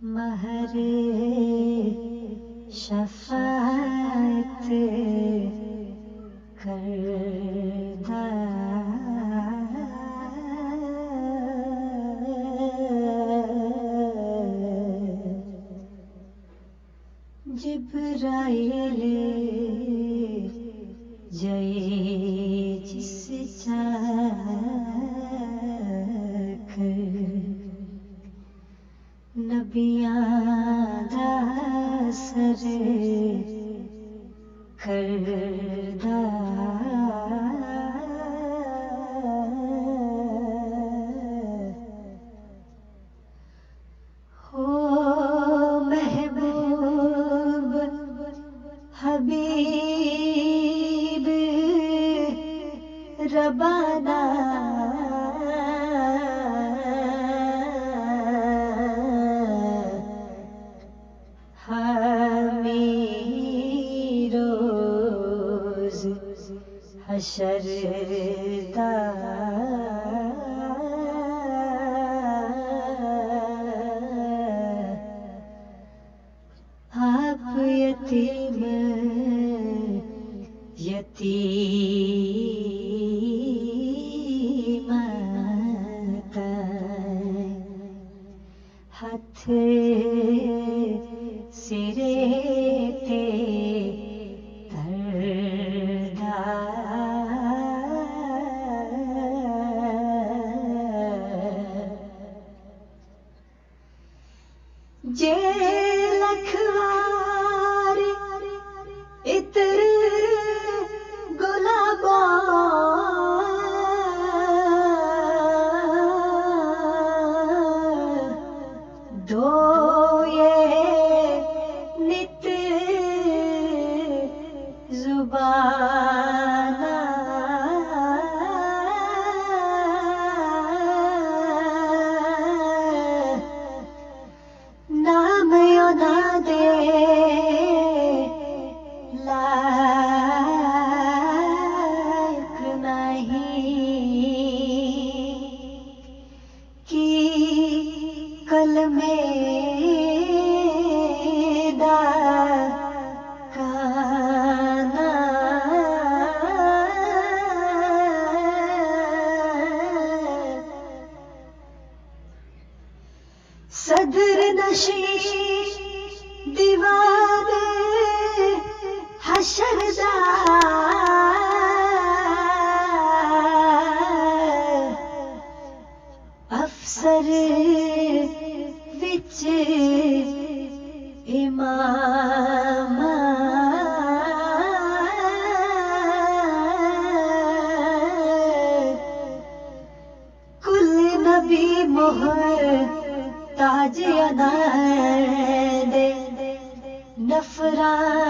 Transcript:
مہر شفاعت کردہ جبرائیل جائے جس چاک نبیاں دا سر کردہ ہو محبوب حبیب ربانہ روز حشر دا آپ یتیم یتیم ہاتھ سرے تے دردہ جے لکھوار اتر گلابا دو نت زبانہ نام یونا دے لائق نہیں کی کلمے دا کانا صدر نشین دیوان حشر دا افسر وچ امام کل نبی مہر تاج ادا دے نفران